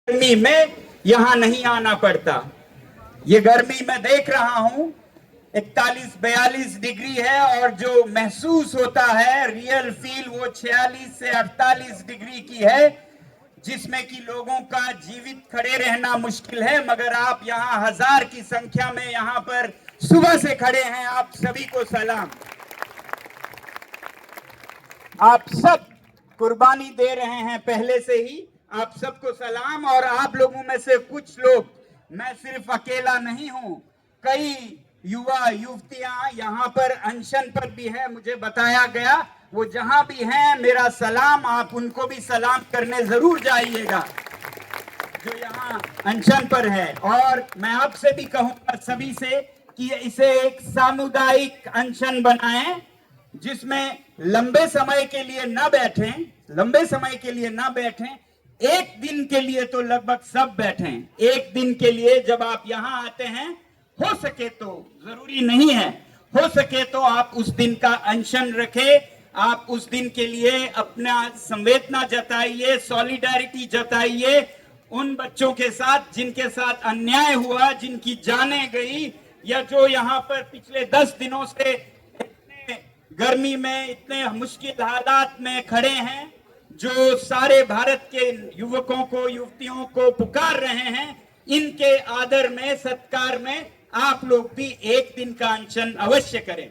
गर्मी में यहाँ नहीं आना पड़ता। ये गर्मी मैं देख रहा हूँ 41-42 डिग्री है और जो महसूस होता है रियल फील वो 46 से 48 डिग्री की है, जिसमें कि लोगों का जीवित खड़े रहना मुश्किल है। मगर आप यहाँ 1000 की संख्या में यहाँ पर सुबह से खड़े हैं। आप सभी को सलाम। आप सब कुर्बानी दे रहे हैं पहले से ही, आप सबको सलाम। और आप लोगों में से कुछ लोग, मैं सिर्फ अकेला नहीं हूं, कई युवा युवतियां यहाँ पर अनशन पर भी है, मुझे बताया गया। वो जहां भी हैं मेरा सलाम, आप उनको भी सलाम करने जरूर जाइएगा जो यहाँ अनशन पर है। और मैं आपसे भी कहूंगा सभी से कि इसे एक सामुदायिक अनशन बनाएं, जिसमें लंबे समय के लिए ना बैठें, लंबे समय के लिए ना बैठें, एक दिन के लिए तो लगभग सब बैठें। एक दिन के लिए जब आप यहाँ आते हैं, हो सके तो, जरूरी नहीं है, हो सके तो आप उस दिन का अनशन रखें। आप उस दिन के लिए अपना संवेदना जताइए, सॉलिडारिटी जताइए उन बच्चों के साथ जिनके साथ अन्याय हुआ, जिनकी जानें गई, या जो यहाँ पर पिछले 10 दिनों से गर्मी में इतने मुश्किल हालात में खड़े हैं, जो सारे भारत के युवकों को, युवतियों को पुकार रहे हैं। इनके आदर में, सत्कार में आप लोग भी एक दिन का अनशन अवश्य करें।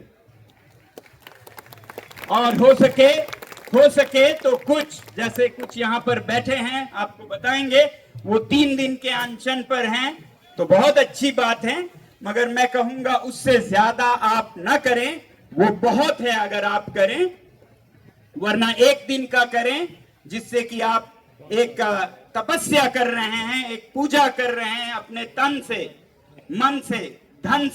और हो सके तो कुछ, जैसे कुछ यहाँ पर बैठे हैं, आपको बताएंगे वो 3 दिन के अनशन पर हैं, तो बहुत अच्छी बात है। मगर मैं कहूंगा उससे ज्यादा आप ना करें, वो बहुत है अगर आप करें, वरना एक दिन का करें, जिससे कि आप एक तपस्या कर रहे हैं, एक पूजा कर रहे हैं अपने तन से, मन से, धन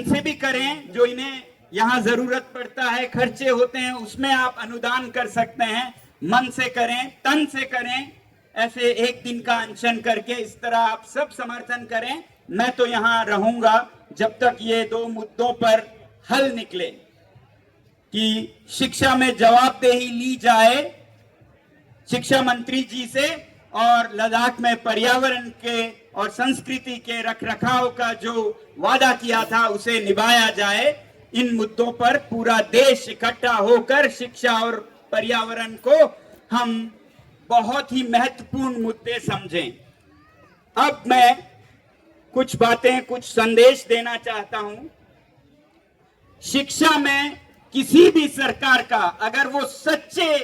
से भी करें। जो इन्हें यहाँ जरूरत पड़ता है, खर्चे होते हैं, उसमें आप अनुदान कर सकते हैं। मन से करें, तन से करें, ऐसे एक दिन का अनशन करके इस तरह आप सब समर्थन करें। मैं तो यहाँ रहूंगा जब तक ये 2 मुद्दों पर हल निकले, कि शिक्षा में जवाबदेही ली जाए शिक्षा मंत्री जी से, और लद्दाख में पर्यावरण के और संस्कृति के रखरखाव का जो वादा किया था उसे निभाया जाए। इन मुद्दों पर पूरा देश इकट्ठा होकर शिक्षा और पर्यावरण को हम बहुत ही महत्वपूर्ण मुद्दे समझें। अब मैं कुछ बातें, कुछ संदेश देना चाहता हूं। शिक्षा में किसी भी सरकार का, अगर वो सच्चे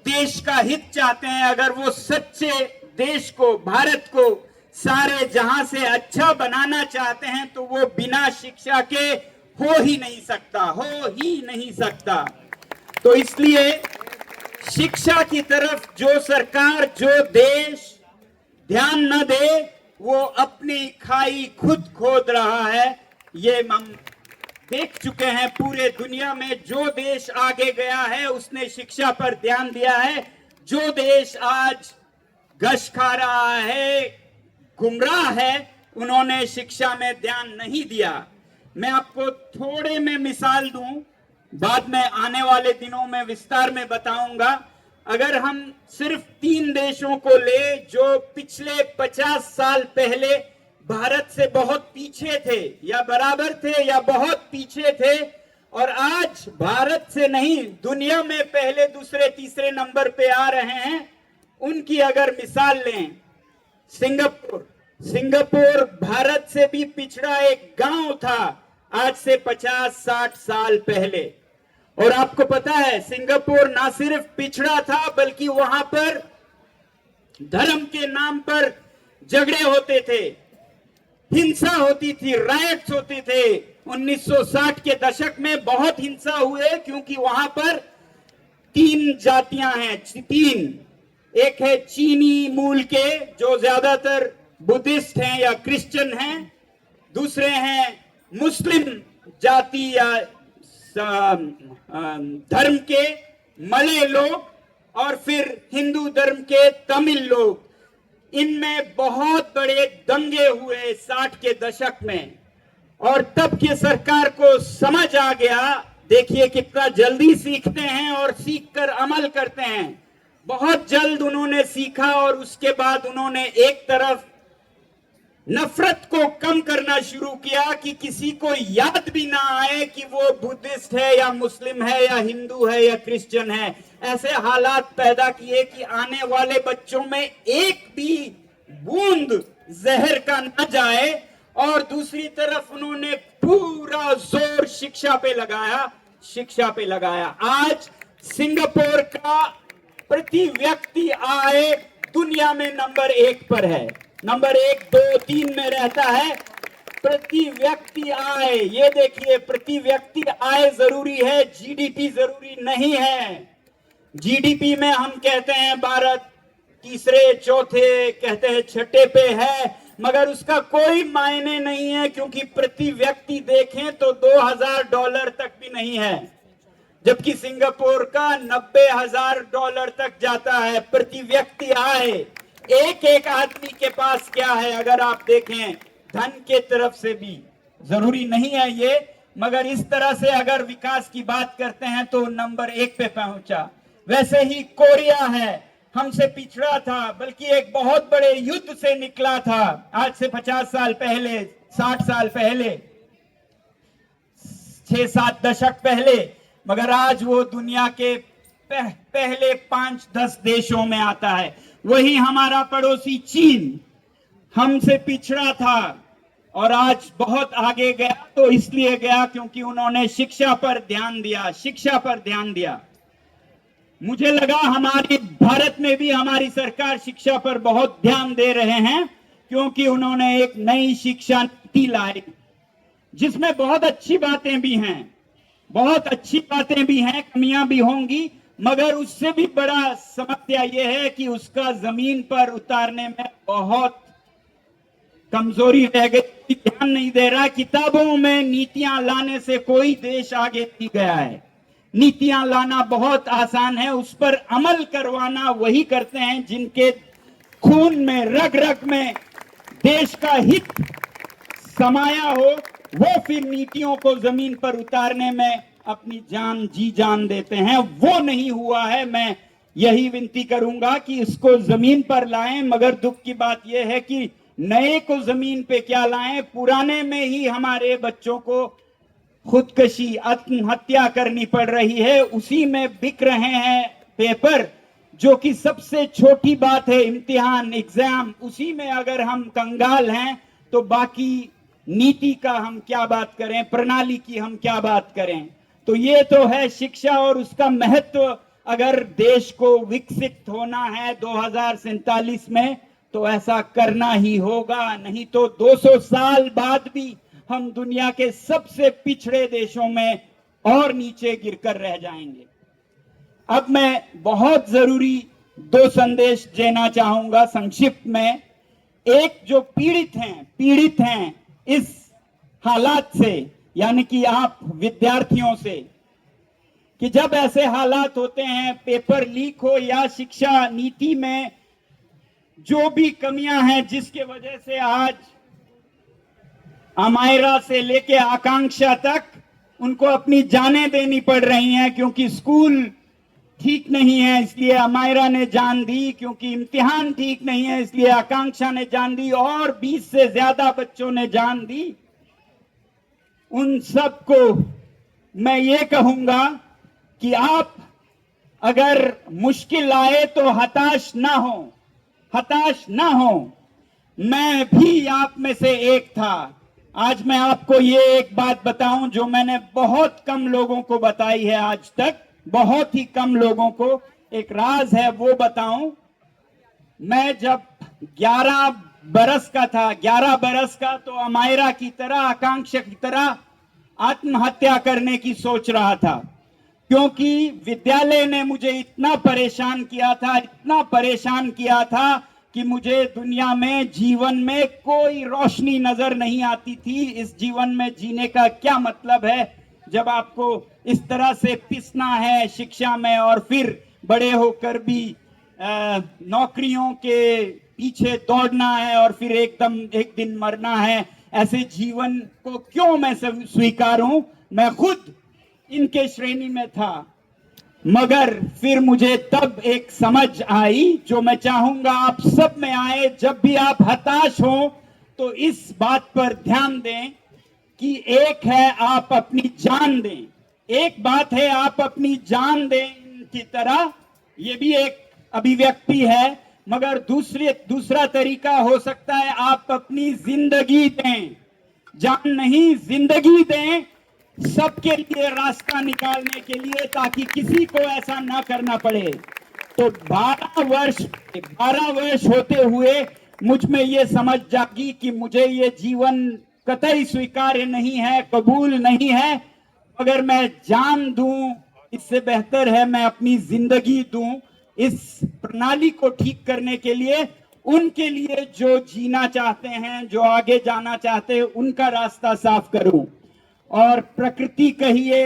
देश का हित चाहते हैं, अगर वो सच्चे देश को, भारत को सारे जहां से अच्छा बनाना चाहते हैं, तो वो बिना शिक्षा के हो ही नहीं सकता। तो इसलिए शिक्षा की तरफ जो सरकार, जो देश ध्यान न दे, वो अपनी खाई खुद खोद रहा है। ये हम देख चुके हैं पूरे दुनिया में। जो देश आगे गया है उसने शिक्षा पर ध्यान दिया है। जो देश आज गश खा रहा है, गुमराह है, उन्होंने शिक्षा में ध्यान नहीं दिया। मैं आपको थोड़े में मिसाल दूं, बाद में आने वाले दिनों में विस्तार में बताऊंगा। अगर हम सिर्फ 3 देशों को ले जो पिछले 50 साल पहले भारत से बहुत पीछे थे, या बराबर थे, या बहुत पीछे थे, और आज भारत से नहीं दुनिया में पहले, दूसरे, तीसरे नंबर पे आ रहे हैं, उनकी अगर मिसाल लें, सिंगापुर भारत से भी पिछड़ा एक गांव था आज से 50-60 साल पहले। और आपको पता है सिंगापुर ना सिर्फ पिछड़ा था, बल्कि वहां पर धर्म के नाम पर झगड़े होते थे, हिंसा होती थी, रायट्स होते थे। 1960 के दशक में बहुत हिंसा हुए, क्योंकि वहां पर 3 जातियां हैं, 3। एक है चीनी मूल के, जो ज्यादातर बुद्धिस्ट हैं या क्रिश्चियन हैं। दूसरे हैं मुस्लिम जाति या धर्म के मलय लोग, और फिर हिंदू धर्म के तमिल लोग। इनमें बहुत बड़े दंगे हुए 60 के दशक में, और तब की सरकार को समझ आ गया। देखिए कितना जल्दी सीखते हैं और सीखकर अमल करते हैं। बहुत जल्द उन्होंने सीखा और उसके बाद उन्होंने एक तरफ नफरत को कम करना शुरू किया कि किसी को याद भी ना आए कि वो बुद्धिस्ट है या मुस्लिम है या हिंदू है या क्रिश्चियन है। ऐसे हालात पैदा किए कि आने वाले बच्चों में एक भी बूंद जहर का न जाए। और दूसरी तरफ उन्होंने पूरा जोर शिक्षा पे लगाया, शिक्षा पे लगाया। आज सिंगापुर का प्रति व्यक्ति आय दुनिया में नंबर 1 पर है, नंबर 1, 2, 3 में रहता है। प्रति व्यक्ति आय, ये देखिए, प्रति व्यक्ति आय जरूरी है, जीडीपी जरूरी नहीं है। जीडीपी में हम कहते हैं भारत तीसरे, चौथे, कहते हैं छठे पे है, मगर उसका कोई मायने नहीं है, क्योंकि प्रति व्यक्ति देखें तो $2000 तक भी नहीं है, जबकि सिंगापुर का $90,000 तक जाता है प्रति व्यक्ति आय। एक आदमी के पास क्या है अगर आप देखें, धन के तरफ से भी जरूरी नहीं है ये, मगर इस तरह से अगर विकास की बात करते हैं तो नंबर 1 पे पहुंचा। वैसे ही कोरिया है, हमसे पिछड़ा था, बल्कि एक बहुत बड़े युद्ध से निकला था आज से 50 साल पहले, 60 साल पहले, 6-7 दशक पहले, मगर आज वो दुनिया के पहले 5-10 देशों में आता है। वही हमारा पड़ोसी चीन हमसे पिछड़ा था और आज बहुत आगे गया, तो इसलिए गया क्योंकि उन्होंने शिक्षा पर ध्यान दिया, शिक्षा पर ध्यान दिया। मुझे लगा हमारी भारत में भी हमारी सरकार शिक्षा पर बहुत ध्यान दे रहे हैं, क्योंकि उन्होंने एक नई शिक्षा नीति लाई, जिसमें बहुत अच्छी बातें भी हैं, बहुत अच्छी बातें भी हैं, कमियां भी होंगी, मगर उससे भी बड़ा समस्या यह है कि उसका जमीन पर उतारने में बहुत कमजोरी रह गई, ध्यान नहीं दे रहा। किताबों में नीतियां लाने से कोई देश आगे नहीं गया है। नीतियां लाना बहुत आसान है, उस पर अमल करवाना वही करते हैं जिनके खून में, रग रग में देश का हित समाया हो, वो फिर नीतियों को जमीन पर उतारने में अपनी जान, जी जान देते हैं। वो नहीं हुआ है। मैं यही विनती करूंगा कि इसको जमीन पर लाएं, मगर दुख की बात यह है कि नए को जमीन पे क्या लाएं, पुराने में ही हमारे बच्चों को खुदकशी, आत्महत्या करनी पड़ रही है, उसी में बिक रहे हैं पेपर, जो कि सबसे छोटी बात है, इम्तिहान, एग्जाम, उसी में अगर हम कंगाल हैं तो बाकी नीति का हम क्या बात करें, प्रणाली की हम क्या बात करें। तो ये तो है शिक्षा और उसका महत्व। अगर देश को विकसित होना है 2047 में, तो ऐसा करना ही होगा, नहीं तो 200 साल बाद भी हम दुनिया के सबसे पिछड़े देशों में और नीचे गिरकर रह जाएंगे। अब मैं बहुत जरूरी 2 संदेश देना चाहूंगा संक्षिप्त में। एक, जो पीड़ित हैं इस हालात से, यानी कि आप विद्यार्थियों से, कि जब ऐसे हालात होते हैं, पेपर लीक हो या शिक्षा नीति में जो भी कमियां हैं, जिसके वजह से आज अमायरा से लेके आकांक्षा तक उनको अपनी जानें देनी पड़ रही हैं, क्योंकि स्कूल ठीक नहीं है इसलिए अमायरा ने जान दी, क्योंकि इम्तिहान ठीक नहीं है इसलिए आकांक्षा ने जान दी, और 20 से ज्यादा बच्चों ने जान दी। उन सबको मैं ये कहूंगा कि आप अगर मुश्किल आए तो हताश ना हो, हताश ना हो। मैं भी आप में से एक था। आज मैं आपको ये एक बात बताऊं जो मैंने बहुत कम लोगों को बताई है आज तक, बहुत ही कम लोगों को, एक राज है वो बताऊं। मैं जब 11 बरस का था, 11 बरस का, तो अमायरा की तरह, आकांक्षा की तरह आत्महत्या करने की सोच रहा था, क्योंकि विद्यालय ने मुझे इतना परेशान किया था, इतना परेशान किया था कि मुझे दुनिया में, जीवन में कोई रोशनी नजर नहीं आती थी। इस जीवन में जीने का क्या मतलब है जब आपको इस तरह से पिसना है शिक्षा में, और फिर बड़े होकर भी नौकरियों के पीछे दौड़ना है, और फिर एकदम एक दिन मरना है। ऐसे जीवन को क्यों मैं स्वीकारूं? मैं खुद इनके श्रेणी में था। मगर फिर मुझे तब एक समझ आई जो मैं चाहूंगा आप सब में आए, जब भी आप हताश हो तो इस बात पर ध्यान दें कि एक है आप अपनी जान दें, एक बात है आप अपनी जान दें की तरह, ये भी एक अभिव्यक्ति है, मगर दूसरा तरीका हो सकता है आप अपनी जिंदगी दें, जान नहीं जिंदगी दें, सबके लिए रास्ता निकालने के लिए, ताकि किसी को ऐसा ना करना पड़े। तो 12 वर्ष होते हुए मुझ में ये समझ जागी कि मुझे ये जीवन कतई स्वीकार्य नहीं है, कबूल नहीं है। अगर मैं जान दूं इससे बेहतर है मैं अपनी जिंदगी दूं इस प्रणाली को ठीक करने के लिए, उनके लिए जो जीना चाहते हैं, जो आगे जाना चाहते हैं, उनका रास्ता साफ करूं। और प्रकृति कहिए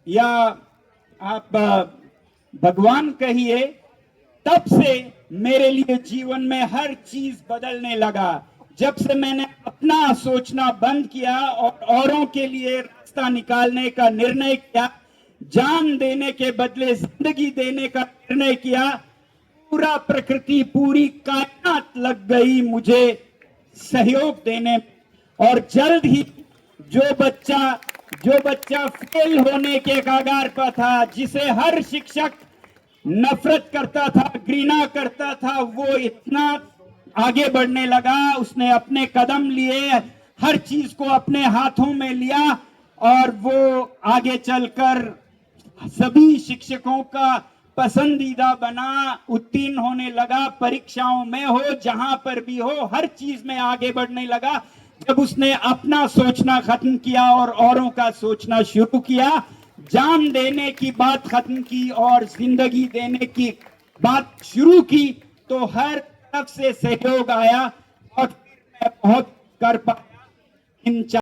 या आप भगवान कहिए, तब से मेरे लिए जीवन में हर चीज बदलने लगा। जब से मैंने अपना सोचना बंद किया और औरों के लिए रास्ता निकालने का निर्णय किया, जान देने के बदले जिंदगी देने का निर्णय किया, पूरा प्रकृति, पूरी कायनात लग गई मुझे सहयोग देने। और जल्द ही जो बच्चा फेल होने के कगार पर था, जिसे हर शिक्षक नफरत करता था, घृणा करता था, वो इतना आगे बढ़ने लगा, उसने अपने कदम लिए, हर चीज को अपने हाथों में लिया और वो आगे चलकर सभी शिक्षकों का पसंदीदा बना, उत्तीर्ण होने लगा, परीक्षाओं में हो, जहां पर भी हो, हर चीज में आगे बढ़ने लगा। जब उसने अपना सोचना खत्म किया और औरों का सोचना शुरू किया, जान देने की बात खत्म की और जिंदगी देने की बात शुरू की, तो हर तरफ से सहयोग आया और मैं बहुत कर पाया इन